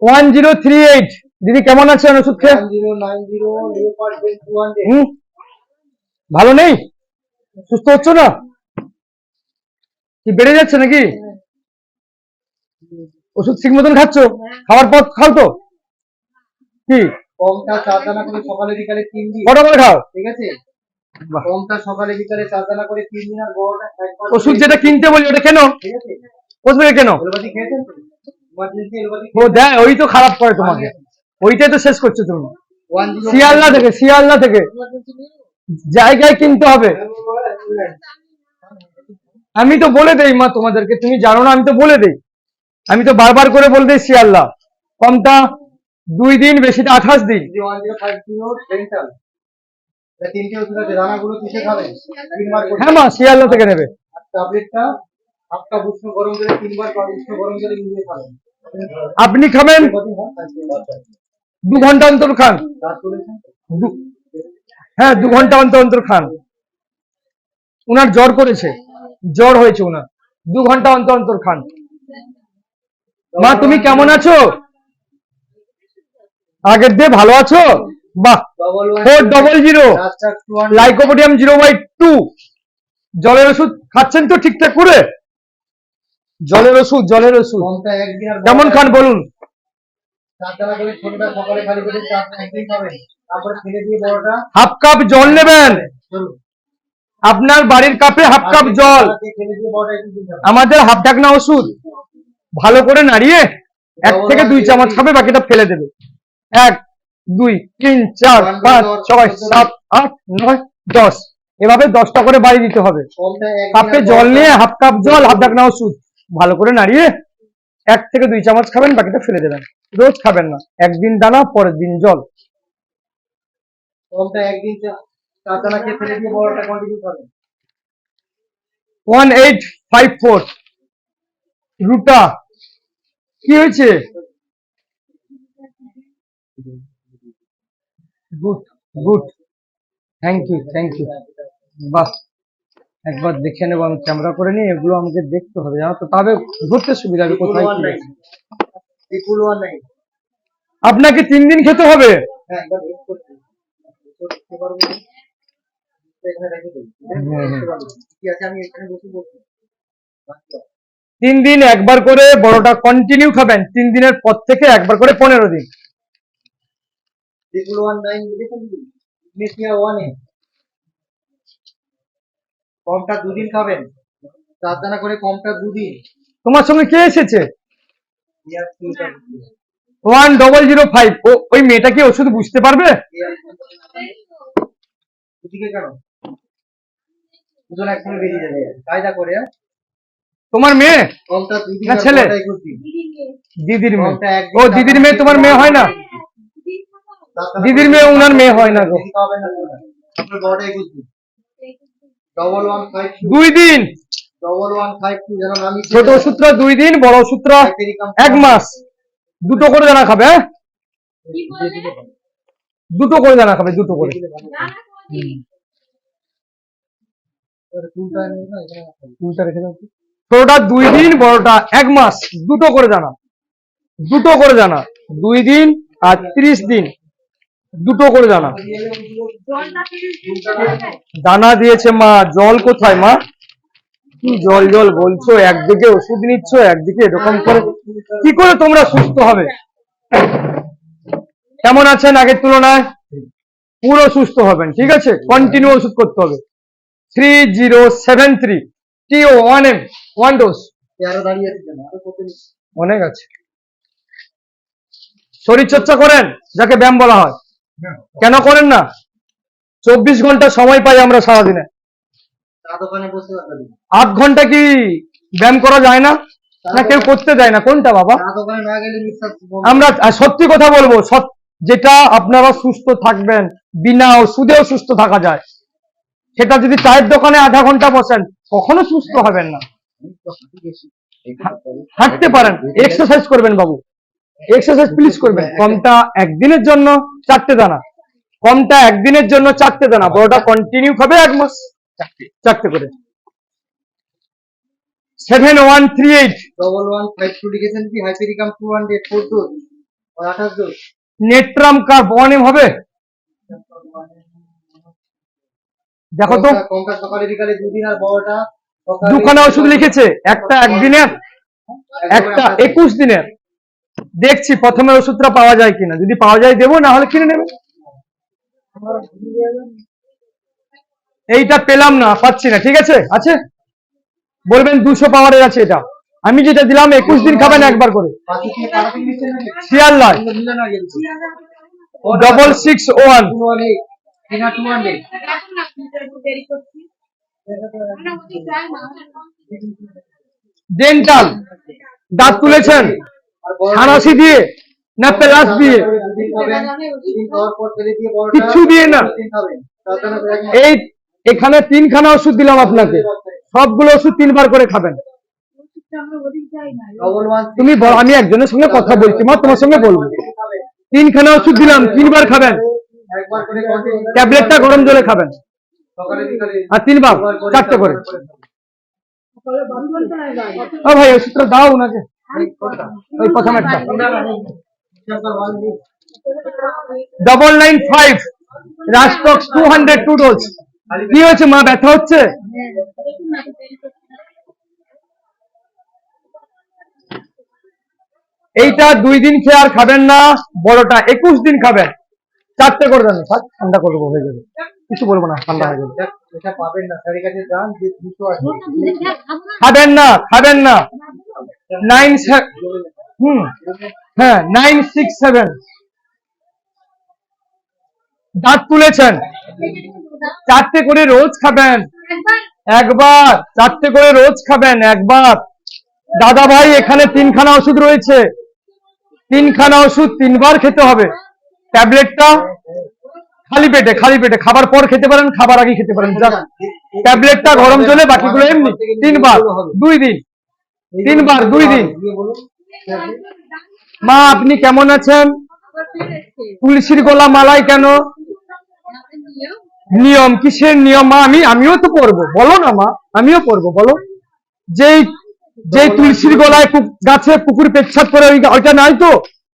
1038 দিদি কেমন আছেন ওষুধ খেয়ে? ভালো নেই, সুস্থ হচ্ছ না কি, বেড়ে যাচ্ছে নাকি? ওষুধ ঠিক মতন খাচ্ছ? খাওয়ার পর খাও তো কি? কমটা 4 দানা করে সকালে বিকালে 3 দিন। কটা করে খাও? ঠিক আছে, কমটা সকালে বিকালে 4 দানা করে 3 দিন, আর বড়টা একবার। ওষুধ যেটা কিনতে বলি ওটা কেন? ঠিক আছে, ওষুধ কেন? এলোপাথি খেয়েছেন তো? ইমার্জেন্সি এলোপাথি ও দেয়, ওই তো খারাপ করে তোমাকে, ওইটাই তো শেষ করছো তুমি। 10 শিয়ালদা থেকে জায়গায় কিনতে হবে। আমি তো বলে দেই মা তোমাদেরকে, তুমি জানো না, আমি তো বলে দেই, আমি তো বারবার করে বলে দেই শিয়ালদা। কমটা 2 দিন, বেশিটা 28 দিন। 1050 সেন্ট্রাল, এটা তিনটে ওষুধ আছে। দানাগুলো কিসে খাবেন? 3 বার করে। হ্যাঁ মা, শিয়ালদা থেকে নেবে। আর ট্যাবলেটটা হাফ কাপ উষ্ণ গরম জলে 3 বার উষ্ণ গরম জলে মিশিয়ে খাবেন। আপনি খাবেন 2 ঘন্টা অন্তর খান। হ্যাঁ 2 ঘন্টা অন্তর অন্তর খান। উনার জ্বর করেছে, জ্বর হয়েছে উনার, 2 ঘন্টা অন্তর অন্তর খান। মা তুমি কেমন আছো? আগের দিয়ে ভালো আছো? বাহ। 400 লাইকোপোডিয়াম 0/2 জলের ওষুধ খাচ্ছেন তো ঠিকঠাক করে? জলের ওষুধ কেমন খান বলুন? হাফ কাপ জল নেবেন, আপনার বাড়ির কাপে হাফ কাপ জল, আমাদের হাফ ঢাকনা ওষুধ ভালো করে নাড়িয়ে 1 থেকে 2 চামচ খাবে, বাকিটা ফেলে দেবে। 1 2 3 4 5 6 7 8 9 10 এভাবে 10টা করে বাড়ি দিতে হবে। কাপে জল নিয়ে হাফ কাপ জল, হাফ ঢাকনা ওষুধ ভালো করে নাড়িয়ে 1 থেকে 2 চামচ খাবেন, বাকিটা ফেলে দেবেন। রোজ খাবেন না, একদিন দানা পরের দিন জল। 1854 রুটা কি হয়েছে? গুড গুড, থ্যাংক ইউ বাহ, একবার দেখে নেবো, আমি ক্যামেরা করে নিই, এগুলো আমাকে দেখতে হবে জানো তো, তবে ধরতে সুবিধা হবে কোথায় কি। আপনাকে 3 দিন খেতে হবে। 3 দিন একবার করে বড়টা কন্টিনিউ খাবেন, 3 দিনের পর থেকে একবার করে 15 দিন। কমটা 2 দিন খাবেন, 4 দানা করে কমটা 2 দিন। তোমার সঙ্গে কে এসেছে? 1005 ওই মেয়েটা কি ওষুধ বুঝতে পারবে? তোমার মেয়ে না ছেলে? দিদির মেয়ে। ও দিদির মেয়ে, তোমার মেয়ে হয় না? দিদির মেয়ে উনার মেয়ে হয় না গো। 2 দিন ছোট ওষুধটা 2 দিন, বড় ওষুধটা 1 মাস। 2টো করে দানা খাবে। হ্যাঁ 2টো করে দানা খাবে, 2টো করে। ছোটটা 2 দিন, বড়টা 1 মাস। 2টো করে দানা, 2 দিন আর 30 দিন, 2টো করে দানা। দানা দিয়েছে মা, জল কোথায় মা? কি জল বলছো, একদিকে ওষুধ নিচ্ছ, একদিকে এরকম করে, কি করে তোমরা সুস্থ হবে? কেমন আছেন আগের তুলনায়? পুরো সুস্থ হবেন, ঠিক আছে? কন্টিনিউ ওষুধ করতে হবে। 3073 TO 1M 1 ডোজ। অনেক আছে। শরীর চর্চা করেন, যাকে ব্যায়াম বলা হয়, কেন করেন না? 24 ঘন্টা সময় পাই আমরা সারাদিনে, 8 ঘন্টা কি ব্যায়াম করা যায় না? না কেউ করতে দেয় না? কোনটা বাবা? আমরা সত্যি কথা বলবো, যেটা আপনারা সুস্থ থাকবেন, বিনা ওষুধেও সুস্থ থাকা যায়, সেটা যদি চায়ের দোকানে আধা ঘন্টা বসেন কখনো সুস্থ হবেন না। হাঁটতে পারেন, এক্সারসাইজ করবেন বাবু, এক্সারসাইজ প্লিজ করবেন। কমটা একদিনের জন্য 4টে দানা, কমটা একদিনের জন্য 4টে দানা, বড়টা কন্টিনিউ খাবে 1 মাস, 4টে করে। 7138 1152 লিখেছেন কি? Hypericum 200 4 dose. ওই 28 ডোজ নেট্রাম কার্ভ অনেম হবে? দেখো তো, কোনটা সকালে বিকালে দুদিন আর বড়টা সকালে দুখানা ওষুধ লিখেছে, একটা একদিনের, একটা 21 দিনের। দেখছি প্রথমে ওষুধটা পাওয়া যায় কিনা, যদি পাওয়া যায় দেবো, না হলে কিনে নেবে। এইটা পেলাম না, পাচ্ছি না, ঠিক আছে, আছে বলবেন 200 পাওয়ারের আছে এটা। আমি যেটা দিলাম 21 দিন খাবেন একবার করে। বাকি কি পারাতে নিচ্ছেন নাকি শিয়ালদার মিলে না গেল 661 218 কিনা 200 ডেন্টাল, দাঁত তুলেছেন আর বড় সারাশি দিয়ে না প্লাস দিয়ে? দুদিন খাবেন দুদিন খাওয়ার পর ফেলে দিয়ে বড়টা কিচ্ছু দিয়ে না। দুদিন খাবেন তাছাড়া করে একদম এই এখানে 3খানা ওষুধ দিলাম আপনাকে, সবগুলো ওষুধ 3বার করে খাবেন। ডবল ওয়ান তুমি আমি একজনের সঙ্গে কথা বলছি, মা তোমার সঙ্গে বলবো। 3খানা ওষুধ দিলাম, 3বার খাবেন। একবার করে কন্টিনিউ ট্যাবলেটটা গরম জলে খাবেন, সকালে বিকালে আর 3বার 4টে করে। ও ভাই ওষুধটা দাও ওনাকে, ওই প্রথম একটা। 995 রাস্টক্স 202 ডোজ। কি হয়েছে মা, ব্যথা হচ্ছে? এইটা 2 দিন খেয়ে আর খাবেন না, বড়টা 21 দিন খাবেন। 4টে করে দেন, ঠান্ডা করবো, হয়ে যাবে, কিছু বলবো না, ঠান্ডা হয়ে যাবে। এটা পাবেন না স্যারের কাছে যান যে 200 আছে খাবেন না, খাবেন না। 9 হ্যাঁ 967 দাঁত তুলেছেন, 4টে করে রোজ খাবেন একবার, 4টে করে রোজ খাবেন একবার। দাদা ভাই এখানে 3খানা ওষুধ রয়েছে, 3খানা ওষুধ 3বার খেতে হবে। ট্যাবলেটটা খালি পেটে, খালি পেটে খাবার পর খেতে পারেন, খাবার আগে খেতে পারেন। ট্যাবলেটটা গরম জলে, বাকিগুলো এমনি 3বার 2 দিন, 3বার 2 দিন। দিয়ে বলুন মা আপনি কেমন আছেন? তুলসীর গোলা মালাই কেন? নিয়ম, কিসের নিয়ম মা? আমিও তো পড়বো, বলো না মা, আমিও পড়বো, বলো। যেই যেই তুলসীর গলায় গাছে কুকুর পেচ্ছাপ করে, ওইটা নাই তো?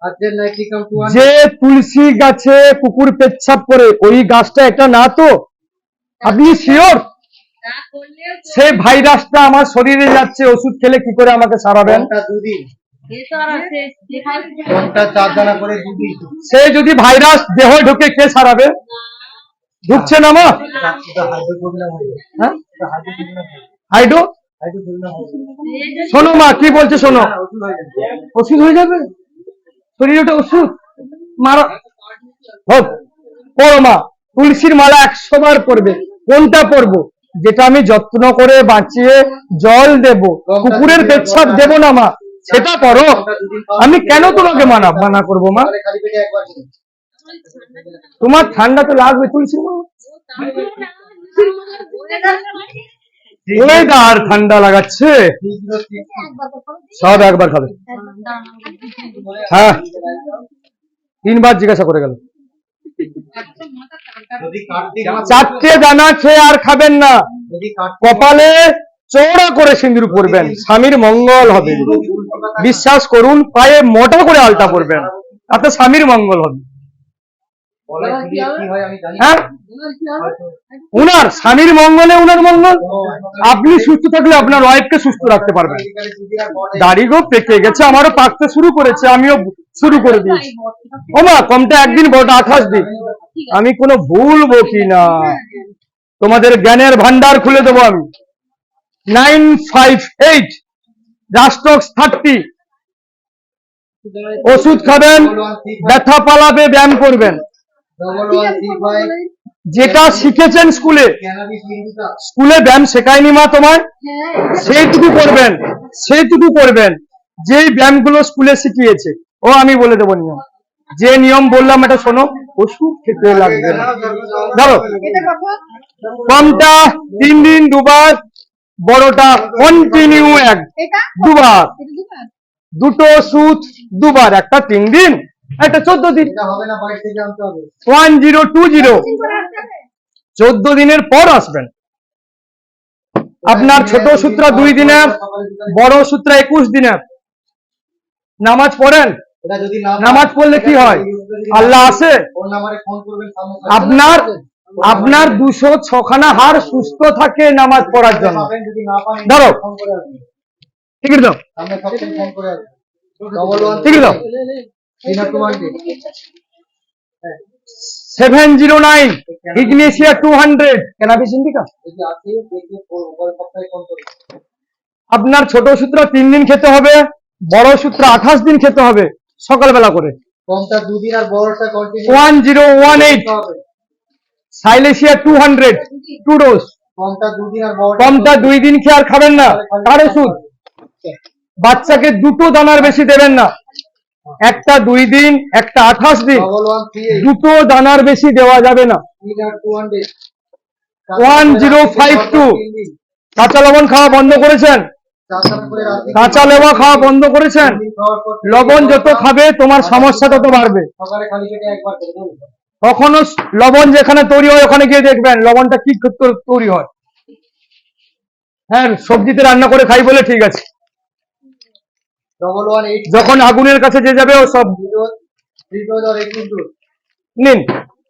আর যে নাইট্রিকাম 200 যে তুলসী গাছে কুকুর পেচ্ছাপ করে, ওই গাছটা একটা না তো? আপনি শিওর? সে ভাইরাসটা আমার শরীরে যাচ্ছে, ওষুধ খেলে কি করে আমাকে সারাবেন? কোনটা দুদিন কোনটা 4 দানা করে দুদিন সে যদি ভাইরাস দেহ ঢুকে কে সারাবে? ঢুকছে না মা? এটা হাইড্রোকোবিনাম হয়ে যায় হ্যাঁ এটা হাইড্রোকোবিনাম হাইড্রো, হাইড্রোকোবিনাম হয়ে যায় শোনো মা কি বলছে শোনো। ওষুধ হয়ে যায় ওষুধ হয়ে যাবে শরীরে, ওটা ওষুধ মারা হোক। পড়ো মা, তুলসীর মালা 100 বার পড়বে। কোনটা পড়বো? যেটা আমি যত্ন করে বাঁচিয়ে জল দেব, কুকুরের পেচ্ছাপ দেব না মা, সেটা করো। আমি কেন তোমাকে মানা করবো মা? তাহলে খালি পেটে একবার খেয়ে তোমার ঠান্ডা তো লাগবে, তুলসীর মালা আর ঠান্ডা লাগাচ্ছে, সব একবার খাবে। হ্যাঁ 3বার জিজ্ঞাসা করে গেল। যদি কাটতে না 4টে দানা খেয়ে আর খাবেন না। যদি কাটতে কপালে চওড়া করে সিঁদুর পরবেন, স্বামীর মঙ্গল হবে। বিশ্বাস করুন, পায়ে মোটা করে আলতা পরবেন, তাতে স্বামীর মঙ্গল হবে। বলায় দিয়ে কি হয় আমি জানি হ্যাঁ উনার স্বামীর মঙ্গলে উনার মঙ্গল। আপনি সুস্থ থাকলে আপনার ওয়াইফকে সুস্থ রাখতে পারবেন। বিকালে দুদিন আর বড় দাড়ি গো পেকে গেছে, আমারও পাকতে শুরু করেছে, আমিও শুরু করে দিয়েছি। ও মা কমটা 1 দিন, বড়টা 28 দিন। আমি কোনো ভুলবো কি না? তোমাদের জ্ঞানের ভান্ডার খুলে দেবো আমি। 958 রাস্টক্স 30 ওষুধ খাবেন, ব্যথা পালাবে, ব্যায়াম করবেন। 1135 যেটা শিখেছেন স্কুলে, ক্যানাবিস ইন্ডিকা স্কুলে ব্যায়াম শেখায়নি মা তোমায়? সেইটুকু করবেন, সেইটুকু করবেন যেই ব্যায়ামগুলো স্কুলে শিখিয়েছে। ও আমি বলে দেবো নিয়ম, যে নিয়ম বললাম এটা শোনো। ওষুধ খেতে লাগবে না, ধরো কমটা 3 দিন 2বার, বড়টা কন্টিনিউ 2বার, দুটো ওষুধ 2বার, একটা 3 দিন, একটা 14 দিন। এটা হবে না বাইরে থেকে আনতে হবে 1020 14 দিনের পর আসবেন। আপনার ছোট ওষুধটা 2 দিনের, বড় ওষুধটা 21 দিনের। নামাজ পড়েন? এটা যদি না নামাজ পড়লে কি হয়? আল্লাহ আছে। ফোন নাম্বারে ফোন করবেন সামনে আপনার 206 খানা হাড় সুস্থ থাকে নামাজ পড়ার জন্য। পাবেন, যদি না পান ধরো ফোন করে আসবেন, ঠিক আছে, দাও সামনে সবসময় ফোন করে আসবেন। ডবল ওয়ান ঠিক আছে, দাও 709 ইগনেশিয়া 200 ক্যানাবিস ইন্ডিকা। যদি আছে দেখে পরের সপ্তাহে ফোন করবেন। আপনার ছোট সূত্র 3 দিন খেতে হবে, বড় সূত্র 28 দিন খেতে হবে সকালবেলা করে। কমটা 2 দিন আর বড়টা কন্টিনিউ 1018 হবে। সাইলেশিয়া 200 2 ডোজ। কমটা 2 দিন আর বড়টা কমটা 2 দিন খেয়ে আর খাবেন না। কার ওষুধ? বাচ্চাকে দুটো দানার বেশি দেবেন না, একটা 2 দিন, একটা 28 দিন, ডবল ওয়ান 38 দুটো দানার বেশি দেওয়া যাবে না। 200 1052 কাঁচা লবণ খাওয়া বন্ধ করেছেন, কাঁচা লেবু খাওয়া বন্ধ করেছেন। লবণ যত খাবে তোমার সমস্যা তত বাড়বে। সকালে খালি পেটে একবার করে দেবো। কখনো লবণ যেখানে তৈরি হয় ওখানে গিয়ে দেখবেন লবণটা কি তৈরি হয়। হ্যাঁ, সবজিতে রান্না করে খাই বলে ঠিক আছে, ডবল ওয়ান 8 যখন আগুনের কাছে যে যাবে ও সব 3 ডোজ আর 21 ডোজ। নিন।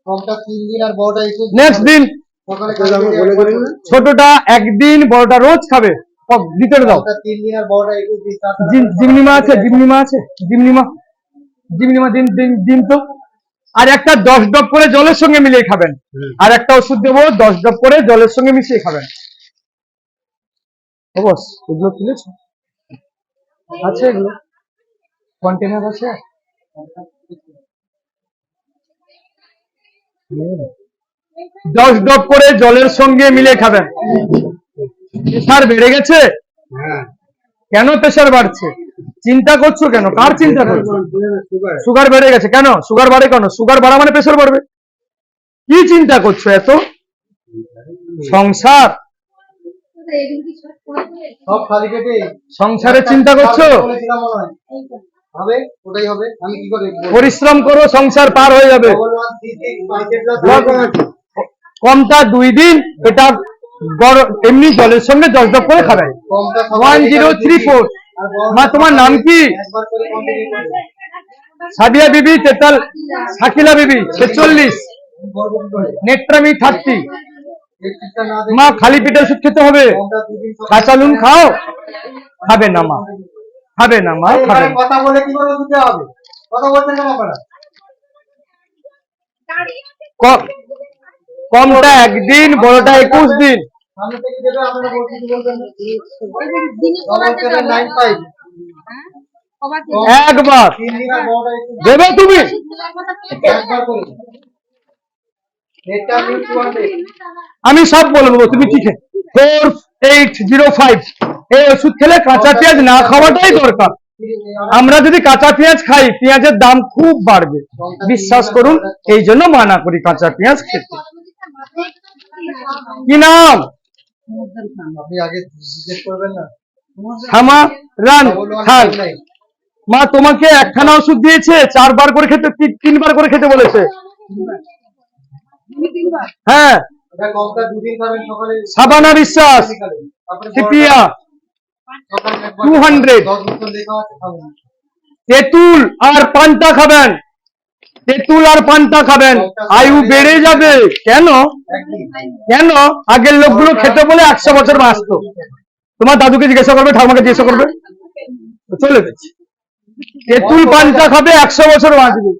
কমটা 3 দিন আর বড়টা 21 নেক্সট দিন সকালে খালি পেটে একবার করে। ছোটটা একদিন, বড়টা রোজ খাবে। ভিতরে দাও। কমটা 3 দিন আর বড়টা 21 দিন। জিমনিমা আছে, জিমনিমা আছে, জিমনিমা জিমনিমা দিন দিন দিন তো। আর একটা 10 ড্রপ করে জলের সঙ্গে মিলিয়ে খাবেন। আর একটা ওষুধ দেবো 10 ড্রপ করে জলের সঙ্গে মিশিয়ে খাবেন। বস এগুলো তুলেছ? আছে এগুলো কন্টেনার আছে। 10 ড্রপ করে জলের সঙ্গে মিলিয়ে খাবেন। প্রেশার বেড়ে গেছে? কেন প্রেশার বাড়ছে? চিন্তা করছো কেন? কার চিন্তা করছো? সুগার বেড়ে গেছে কেন? সুগার বাড়ে কেন? সুগার বাড়া মানে প্রেশার বাড়বে। কি চিন্তা করছো এত? সংসার, সব খালি পেটে সংসারের চিন্তা করছো? বলেছিলাম মনে হয়। হবে, ওটাই হবে। আমি কি করে পরিশ্রম করো, সংসার পার হয়ে যাবে। ডবল ওয়ান 36 মার্কেট কমটা 2 দিন, এটা বড় এমনি জলের সঙ্গে 10 ড্রপ করে খাবেন। কমটা 1034। মা তোমার নাম কি? একবার করে কন্টিনিউ করবে। সাদিয়া বিবি 43, শাকিলা বিবি 46, বলবো কি করে নেট্রামি 30। এক্সট্রা না দেখে মা খালি পেটে ওষুধ খেতে হবে। কমটা 2 দিন কাঁচা নুন খাও? খাবে না মা, খাবে না মা, খাবে না। কথা বলে কি করে দিতে হবে? কথা বলছেন কেন আপনারা? কমটা 1 দিন, বড়টা 21 দিন। সামনে থেকে দেবে, আপনারা বলতে কি বলবেন? ডবল 795 একবার 3 দিন আর বড়টা 21 দেবে তুমি? একবার করে এটা আমি 200 আমি সব বলবো, তুমি কি খে 4805 এই ওষুধ খেলে কাঁচা পেঁয়াজ না খাওয়াটাই দরকার। আমরা যদি কাঁচা পেঁয়াজ খাই পেঁয়াজের দাম খুব বাড়বে, বিশ্বাস করুন, এই জন্য মানা করি কাঁচা পেঁয়াজ খেতে। কি নাম? আপনি আগে জিজ্ঞেস করবেন না। শ্যামা রান খান। মা তোমাকে একখানা ওষুধ দিয়েছে, 4 বার করে খেতে, 3 বার করে খেতে বলেছে। হ্যাঁ, এটা কমটা 2 দিন খাবেন, সকালে সাবানা বিশ্বাস, তারপরে সিপিয়া সকালে একবার 200। 10 বোতল লেখা আছে খাবেন। তেঁতুল আর পান্তা খাবেন, তেঁতুল আর পান্তা খাবেন, আয়ু বেড়ে যাবে। কেন? একদিন কেন? আগের লোকগুলো খেতে বলে 100 বছর বাঁচতো। তোমার দাদুকে জিজ্ঞাসা করবে, ঠাকুমাকে জিজ্ঞাসা করবে, চলে গেছে। তেঁতুল পান্তা খাবে, 100 বছর বাঁচবে।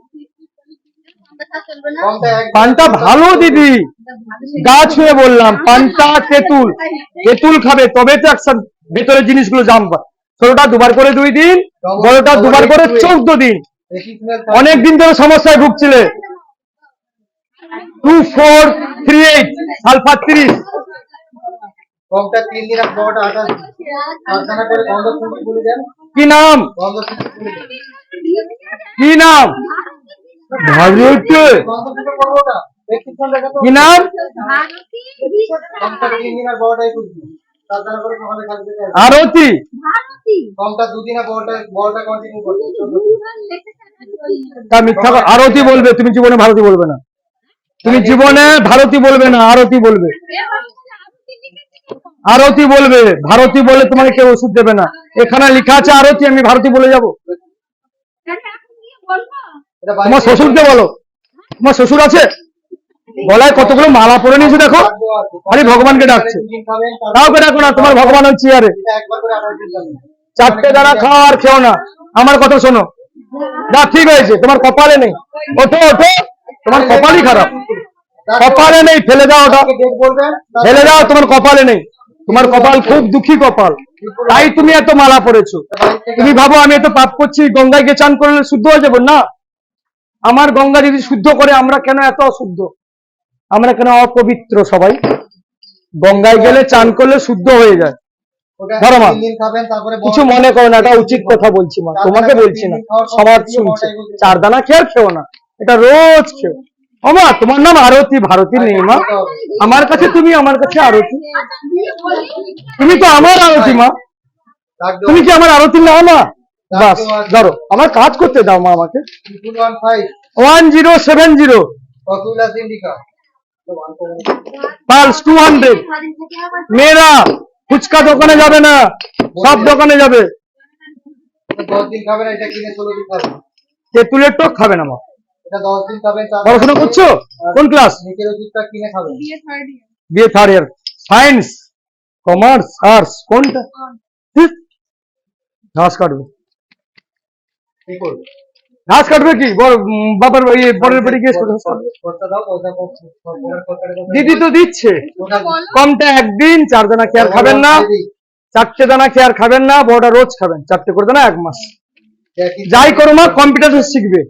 কমটা এক পান্তা ভালো দিদি, গা ছুঁয়ে বললাম, পান্তা তেঁতুল, তেঁতুল খাবে তবে তো একসাথে ভেতরের জিনিসগুলো জানবা। ছোটটা 2 বার করে 2 দিন, বড়টা 2 বার করে 14 দিন। অনেক দিন ধরে সমস্যায় ভুগছিলে। 2438 সালফার 30। কমটা 3 দিন আর বড়টা 28 কারখানা করে বন্ধ শুনতে ভুলে যান। কি নাম? বন্ধ শুনতে ভুলে যান। কি নাম? ভারী হচ্ছে। বন্ধ শুনতে করবোটা প্রেসক্রিপশন লেখা তো। কি নাম? কমটা 3 দিন আর বড়টা 21 দিন। কারখানা করে সকালে খালি পেটে আসবেন। আরতি। কমটা 2 দিন আর বড়টা কন্টিনিউ করবে। তা মিথ্যা আরতি বলবে, তুমি জীবনে ভারতী বলবে না। তুমি জীবনে ভারতী বলবে না, আরতি বলবে। আরতি বলবে, ভারতী বলে তোমাকে কেউ ওষুধ দেবে না। এখানে লেখা আছে আরতি, আমি ভারতী বলে যাব? তোমার শ্বশুরকে বলো, তোমার শ্বশুর আছে? গলায় কতগুলো মালা পরে নিয়েছে দেখো, আরে ভগবানকে ডাকছে। কাউকে ডাকো না, তোমার ভগবান হচ্ছে চেয়ারে। এটা একবার করে 28 দিন খাবেন। চারটে দ্বারা খাও আর খেও না, আমার কথা শোনো। না ঠিক হয়েছে, তোমার কপালে নেই। ওঠো ওঠো, তোমার কপালই খারাপ, কপালে নেই, ফেলে দাও ওটা, আজকে ডেট বলবেন, ফেলে দাও, তোমার কপালে নেই। তোমার কপাল খুব দুঃখী কপাল, তাই তুমি এত মালা পড়েছো। তুমি ভাবো আমি এত পাপ করছি, গঙ্গায় গিয়ে চান করলে শুদ্ধ হয়ে যাবো? না, আমার গঙ্গা যদি শুদ্ধ করে, আমরা কেন এত অশুদ্ধ? আমরা কেন অপবিত্র সবাই? গঙ্গায় গেলে চান করলে শুদ্ধ হয়ে যায়। ওটা ধরো মা, 3 দিন খাবেন, তারপরে কিছু মনে করো না, এটা উচিত কথা বলছি মা, তোমাকে বলছি না, সবার শুনছে। 4 দানা খেয়ে আর খেও না, এটা রোজ খেও। ও মা, তোমার নাম আরতি, ভারতী নেই মা। আমার কাছে তুমি, আমার কাছে আরতি। তুমি তো আমার আরতি মা, তুমি কি আমার আরতি না মা? বাস, ধরো, আমার কাজ করতে দাও মা আমাকে। 15 1070 পপুলার ইন্ডিকা পালস 200। মেয়েরা ফুচকা দোকানে যাবে না, সব দোকানে যাবে। 10 দিন খাবেন, এটা কিনে 16 দিন খাবেন। তেঁতুলের টক খাবে না মা। এটা 10 দিন খাবেন, পড়াশোনা করছো? কোন ক্লাস? নিচের ওষুধটা কিনে খাবেন। বিএ 3rd ইয়ার। সায়েন্স, কমার্স, আর্টস, কোনটা? ঠিক, ঘাস কাটবে। কি করবে? ঘাস কাটবে কি? বাবার বরের বাড়ি গিয়ে ঘাস কাটবে। খরচা দাও, পয়সা খরচাটা দাও। দিদি তো দিচ্ছে, কমটা একদিন। 4 দানা খেয়ে আর খাবেন না, 4টে দানা খেয়ে আর খাবেন না, বড়টা রোজ খাবেন। 4টে করে দানা 1 মাস। যাই করো মা, কম্পিউটার শিখবে।